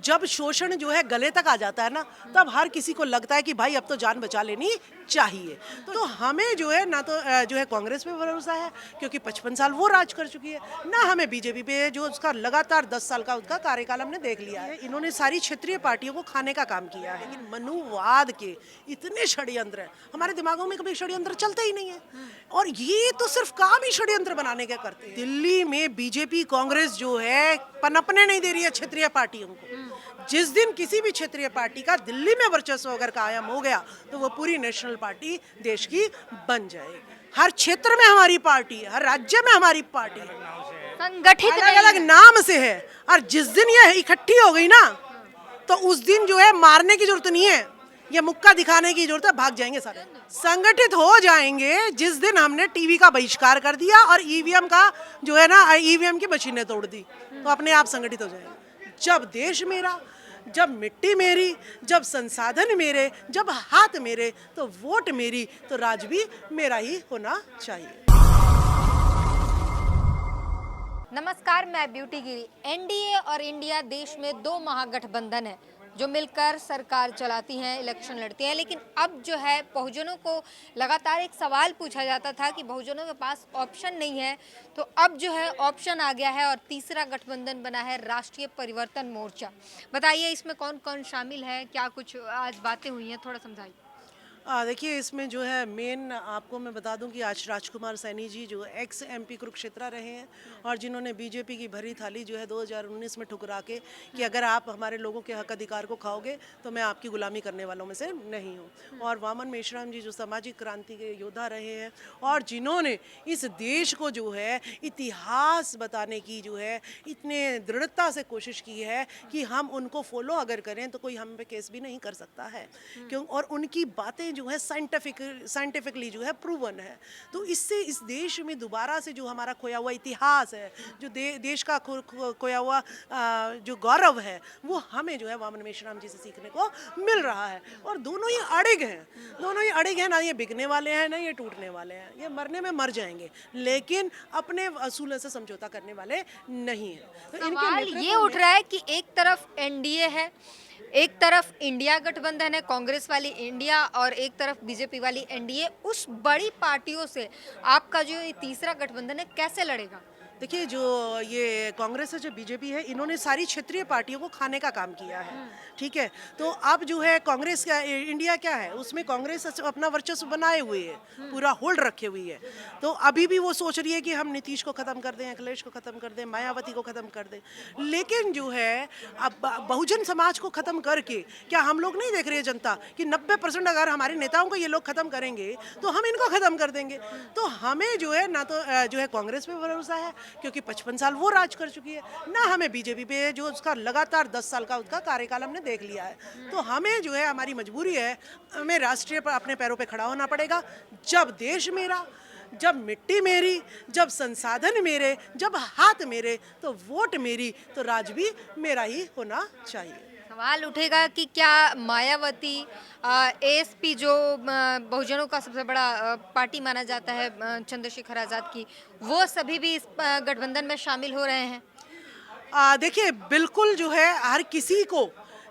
जब शोषण जो है गले तक आ जाता है ना, तब हर किसी को लगता है कि भाई अब तो जान बचा लेनी चाहिए। तो हमें जो है ना तो जो है कांग्रेस पे भरोसा है, क्योंकि 55 साल वो राज कर चुकी है, ना हमें बीजेपी पे, जो उसका लगातार 10 साल का उसका कार्यकाल हमने देख लिया है। इन्होंने सारी क्षेत्रीय पार्टियों को खाने का काम किया है। लेकिन मनुवाद के इतने षड्यंत्र हैं, हमारे दिमागों में कभी षड्यंत्र चलते ही नहीं है, और ये तो सिर्फ काम ही षड्यंत्र बनाने का करते हैं। दिल्ली में बीजेपी कांग्रेस जो है पनपने नहीं दे रही है क्षेत्रीय पार्टियों को। जिस दिन किसी भी क्षेत्रीय पार्टी का दिल्ली में वर्चस्व अगर कायम हो गया, तो वो पूरी नेशनल पार्टी देश की बन जाएगी। हर क्षेत्र में हमारी पार्टी है, हर राज्य में हमारी पार्टी है, संगठित अलग अलग नाम से है। और जिस दिन ये इकट्ठी हो गई ना, तो उस दिन जो है मारने की जरूरत नहीं है, ये मुक्का दिखाने की जरूरत है, भाग जाएंगे सारे। संगठित हो जाएंगे जिस दिन हमने टीवी का बहिष्कार कर दिया और ईवीएम का जो है ना, ईवीएम की मशीनें तोड़ दी, तो अपने आप संगठित हो जाएंगे। जब देश मेरा, जब मिट्टी मेरी, जब संसाधन मेरे, जब हाथ मेरे, तो वोट मेरी, तो राज भी मेरा ही होना चाहिए। नमस्कार, मैं ब्यूटी गिरी। एनडीए और इंडिया देश में दो महागठबंधन है जो मिलकर सरकार चलाती हैं, इलेक्शन लड़ती हैं। लेकिन अब जो है बहुजनों को लगातार एक सवाल पूछा जाता था कि बहुजनों के पास ऑप्शन नहीं है, तो अब जो है ऑप्शन आ गया है और तीसरा गठबंधन बना है राष्ट्रीय परिवर्तन मोर्चा। बताइए इसमें कौन कौन शामिल है, क्या कुछ आज बातें हुई हैं, थोड़ा समझाइए। देखिए, इसमें जो है मेन आपको मैं बता दूं कि आज राजकुमार सैनी जी जो एक्स एमपी कुरुक्षेत्र रहे हैं और जिन्होंने बीजेपी की भरी थाली जो है 2019 में ठुकरा के कि अगर आप हमारे लोगों के हक अधिकार को खाओगे तो मैं आपकी गुलामी करने वालों में से नहीं हूं। और वामन मेश्राम जी जो सामाजिक क्रांति के योद्धा रहे हैं और जिन्होंने इस देश को जो है इतिहास बताने की जो है इतने दृढ़ता से कोशिश की है कि हम उनको फॉलो अगर करें तो कोई हम पे केस भी नहीं कर सकता है, क्यों, और उनकी बातें जो है साइंटिफिकली जो है प्रूवन है। तो इससे इस देश में दोबारा से जो हमारा खोया हुआ इतिहास है, जो देश का खोया हुआ जो गौरव है, वो हमें जो है वामन मेश्राम जी से सीखने को मिल रहा है। और दोनों ही अड़िग हैं, दोनों ही अड़िग हैं, ना ये बिकने वाले हैं ना ये टूटने वाले हैं, ये मरने में मर जाएंगे, लेकिन अपने असूलों से समझौता करने वाले नहीं है। तो सवाल ये उठ रहा है कि एक तरफ एनडीए है, एक तरफ इंडिया गठबंधन है, कांग्रेस वाली इंडिया, और एक तरफ बीजेपी वाली एनडीए। उस बड़ी पार्टियों से आपका जो ये तीसरा गठबंधन है कैसे लड़ेगा? देखिए, जो ये कांग्रेस है, जो बीजेपी है, इन्होंने सारी क्षेत्रीय पार्टियों को खाने का काम किया है, ठीक है। तो अब जो है कांग्रेस का इंडिया क्या है, उसमें कांग्रेस अपना वर्चस्व बनाए हुए है, पूरा होल्ड रखे हुई है। तो अभी भी वो सोच रही है कि हम नीतीश को खत्म कर दें, अखिलेश को खत्म कर दें, मायावती को खत्म कर दें। लेकिन जो है अब बहुजन समाज को खत्म करके, क्या हम लोग नहीं देख रहे हैं जनता कि 90% अगर हमारे नेताओं को ये लोग खत्म करेंगे तो हम इनको खत्म कर देंगे। तो हमें जो है ना तो जो है कांग्रेस पे भरोसा है, क्योंकि 55 साल वो राज कर चुकी है, ना हमें बीजेपी पे, जो उसका लगातार 10 साल का उसका कार्यकाल हमने देख लिया है। तो हमें जो है हमारी मजबूरी है, हमें राष्ट्रीय पर अपने पैरों पे खड़ा होना पड़ेगा। जब देश मेरा, जब मिट्टी मेरी, जब संसाधन मेरे, जब हाथ मेरे, तो वोट मेरी, तो राज भी मेरा ही होना चाहिए। सवाल उठेगा कि क्या मायावती, एएसपी जो बहुजनों का सबसे बड़ा पार्टी माना जाता है, चंद्रशेखर आज़ाद की, वो सभी भी इस गठबंधन में शामिल हो रहे हैं? देखिए, बिल्कुल जो है हर किसी को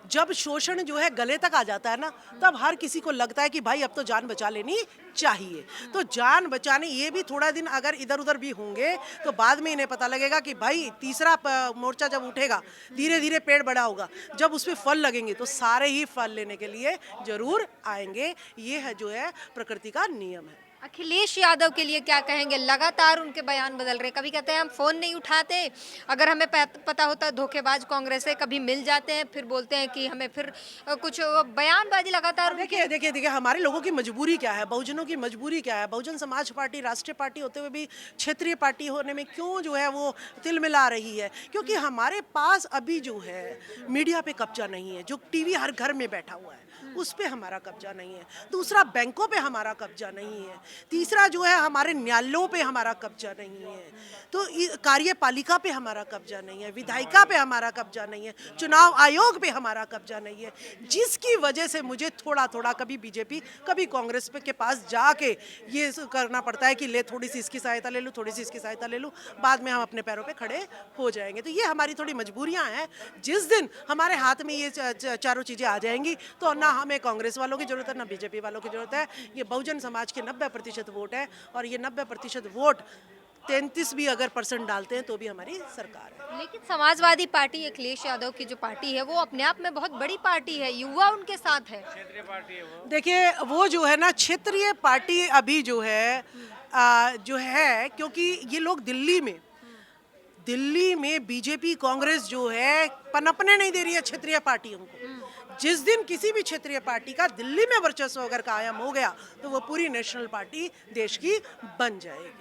जब शोषण जो है गले तक आ जाता है ना, तब हर किसी को लगता है कि भाई अब तो जान बचा लेनी चाहिए। तो जान बचाने ये भी थोड़ा दिन अगर इधर उधर भी होंगे तो बाद में इन्हें पता लगेगा कि भाई तीसरा मोर्चा जब उठेगा, धीरे धीरे पेड़ बड़ा होगा, जब उसमें फल लगेंगे तो सारे ही फल लेने के लिए जरूर आएंगे। ये है जो है प्रकृति का नियम है। अखिलेश यादव के लिए क्या कहेंगे? लगातार उनके बयान बदल रहे, कभी कहते हैं हम फोन नहीं उठाते, अगर हमें पता होता है धोखेबाज कांग्रेस है, कभी मिल जाते हैं, फिर बोलते हैं कि हमें फिर कुछ बयानबाजी लगातार। देखिए हमारे लोगों की मजबूरी क्या है, बहुजनों की मजबूरी क्या है। बहुजन समाज पार्टी राष्ट्रीय पार्टी होते हुए भी क्षेत्रीय पार्टी होने में क्यों जो है वो तिलमिला रही है, क्योंकि हमारे पास अभी जो है मीडिया पे कब्जा नहीं है, जो टीवी हर घर में बैठा हुआ है उस पे हमारा कब्जा नहीं है। दूसरा, बैंकों पे हमारा कब्जा नहीं है, तीसरा जो है हमारे न्यायालयों पे हमारा कब्जा नहीं है, तो कार्यपालिका पे हमारा कब्जा नहीं है, विधायिका पे हमारा कब्जा नहीं है, चुनाव आयोग पे हमारा कब्जा नहीं है, जिसकी वजह से मुझे थोड़ा थोड़ा कभी बीजेपी कभी कांग्रेस के पास जाके ये करना पड़ता है कि ले थोड़ी सी इसकी सहायता ले लूँ, थोड़ी सी इसकी सहायता ले लूँ, बाद में हम अपने पैरों पे खड़े हो जाएंगे। तो ये हमारी थोड़ी मजबूरियां हैं। जिस दिन हमारे हाथ में ये चारों चीज़ें आ जाएंगी तो ना हमें कांग्रेस वालों की ज़रूरत है ना बीजेपी वालों की ज़रूरत है। ये बहुजन समाज के 90% वोट है और ये 90% वोट 33 भी अगर % डालते हैं तो भी हमारी सरकार है। लेकिन समाजवादी पार्टी अखिलेश यादव की जो पार्टी है वो अपने आप में बहुत बड़ी पार्टी है, युवा उनके साथ है। देखिए वो जो है ना क्षेत्रीय पार्टी अभी जो है क्योंकि ये लोग दिल्ली में बीजेपी कांग्रेस जो है पनपने नहीं दे रही है क्षेत्रीय पार्टियों को। जिस दिन किसी भी क्षेत्रीय पार्टी का दिल्ली में वर्चस्व अगर कायम हो गया तो वो पूरी नेशनल पार्टी देश की बन जाएगी।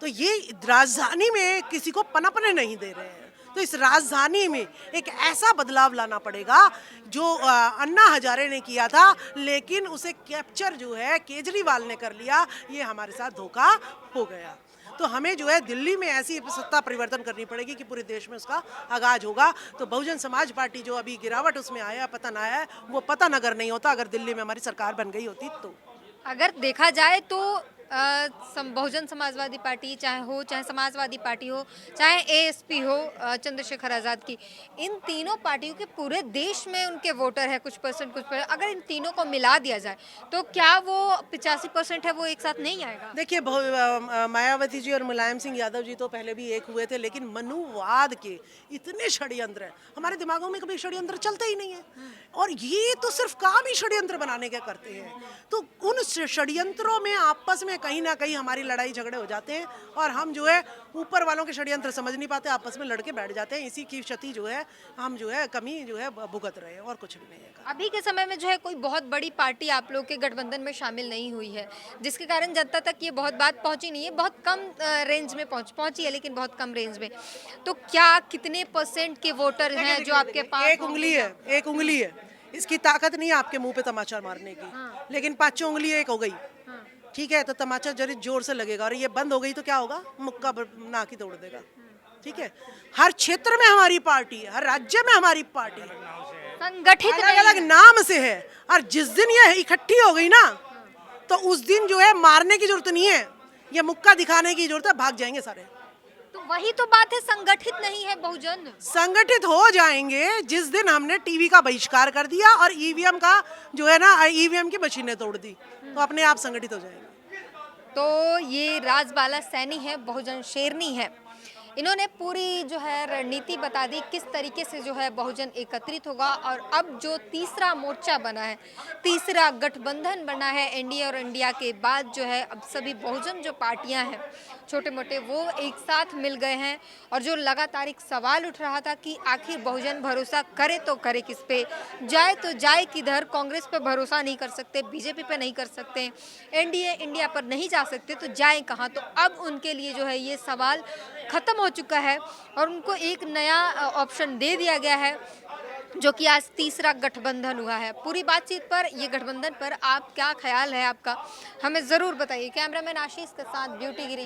तो ये राजधानी में किसी को पनपने नहीं दे रहे हैं, तो इस राजधानी में एक ऐसा बदलाव लाना पड़ेगा जो अन्ना हजारे ने किया था, लेकिन उसे कैप्चर जो है केजरीवाल ने कर लिया। ये हमारे साथ धोखा हो गया। तो हमें जो है दिल्ली में ऐसी सत्ता परिवर्तन करनी पड़ेगी कि पूरे देश में उसका आगाज होगा। तो बहुजन समाज पार्टी जो अभी गिरावट उसमें आया, पतन आया है, वो पतन अगर नहीं होता, अगर दिल्ली में हमारी सरकार बन गई होती तो। अगर देखा जाए तो बहुजन समाजवादी पार्टी चाहे समाजवादी पार्टी हो, चाहे एएसपी हो चंद्रशेखर आज़ाद की, इन तीनों पार्टियों के पूरे देश में उनके वोटर है कुछ %, अगर इन तीनों को मिला दिया जाए तो क्या वो 85% है वो एक साथ नहीं आएगा? देखिए मायावती जी और मुलायम सिंह यादव जी तो पहले भी एक हुए थे, लेकिन मनुवाद के इतने षड्यंत्र हैं, हमारे दिमागों में कभी षड्यंत्र चलते ही नहीं है, और ये तो सिर्फ काम ही षड्यंत्र बनाने के करते हैं। तो उन षड्यंत्रों में आपस में कहीं ना कहीं हमारी लड़ाई झगड़े हो जाते हैं और हम जो है ऊपर वालों के षड्यंत्र समझ नहीं पाते, आपस में लड़के बैठ जाते हैं। इसी की क्षति जो है हम जो है कमी जो है भुगत रहे हैं और कुछ भी नहीं है। अभी के समय में जो है कोई बहुत बड़ी पार्टी आप लोग के गठबंधन में शामिल नहीं हुई है, जिसके कारण जनता तक ये बहुत बात पहुंची नहीं है, बहुत कम रेंज में पहुंची है, लेकिन बहुत कम रेंज में। तो क्या कितने % के वोटर हैं जो आपके पास? एक उंगली है, इसकी ताकत नहीं है आपके मुंह पे तमाचा मारने की, लेकिन 5 उंगली एक हो गई, ठीक है, तो तमाचा जरूर जोर से लगेगा, और ये बंद हो गई तो क्या होगा, मुक्का नाक ही तोड़ देगा। ठीक है, हर क्षेत्र में हमारी पार्टी है, हर राज्य में हमारी पार्टी है, संगठित अलग अलग नाम से है, और जिस दिन ये इकट्ठी हो गई ना तो उस दिन जो है मारने की जरूरत नहीं है, ये मुक्का दिखाने की जरूरत है, भाग जाएंगे सारे। तो वही तो बात है, संगठित नहीं है बहुजन। संगठित हो जाएंगे जिस दिन हमने टीवी का बहिष्कार कर दिया और ईवीएम का जो है ना ईवीएम की मशीनें तोड़ दी, तो अपने आप संगठित हो जाएंगे। तो ये राजबाला सैनी है, बहुजन शेरनी है, इन्होंने पूरी जो है रणनीति बता दी किस तरीके से जो है बहुजन एकत्रित होगा। और अब जो तीसरा मोर्चा बना है, तीसरा गठबंधन बना है एनडीए और इंडिया के बाद, जो है अब सभी बहुजन जो पार्टियां हैं छोटे मोटे वो एक साथ मिल गए हैं। और जो लगातार एक सवाल उठ रहा था कि आखिर बहुजन भरोसा करे तो करे किस पे, जाए तो जाए किधर, कांग्रेस पे भरोसा नहीं कर सकते, बीजेपी पे नहीं कर सकते, एनडीए इंडिया पर नहीं जा सकते, तो जाए कहाँ। तो अब उनके लिए जो है ये सवाल खत्म हो चुका है और उनको एक नया ऑप्शन दे दिया गया है, जो कि आज तीसरा गठबंधन हुआ है। पूरी बातचीत पर, ये गठबंधन पर आप क्या ख्याल है आपका, हमें ज़रूर बताइए। कैमरामैन आशीष के साथ ब्यूटी गिरी।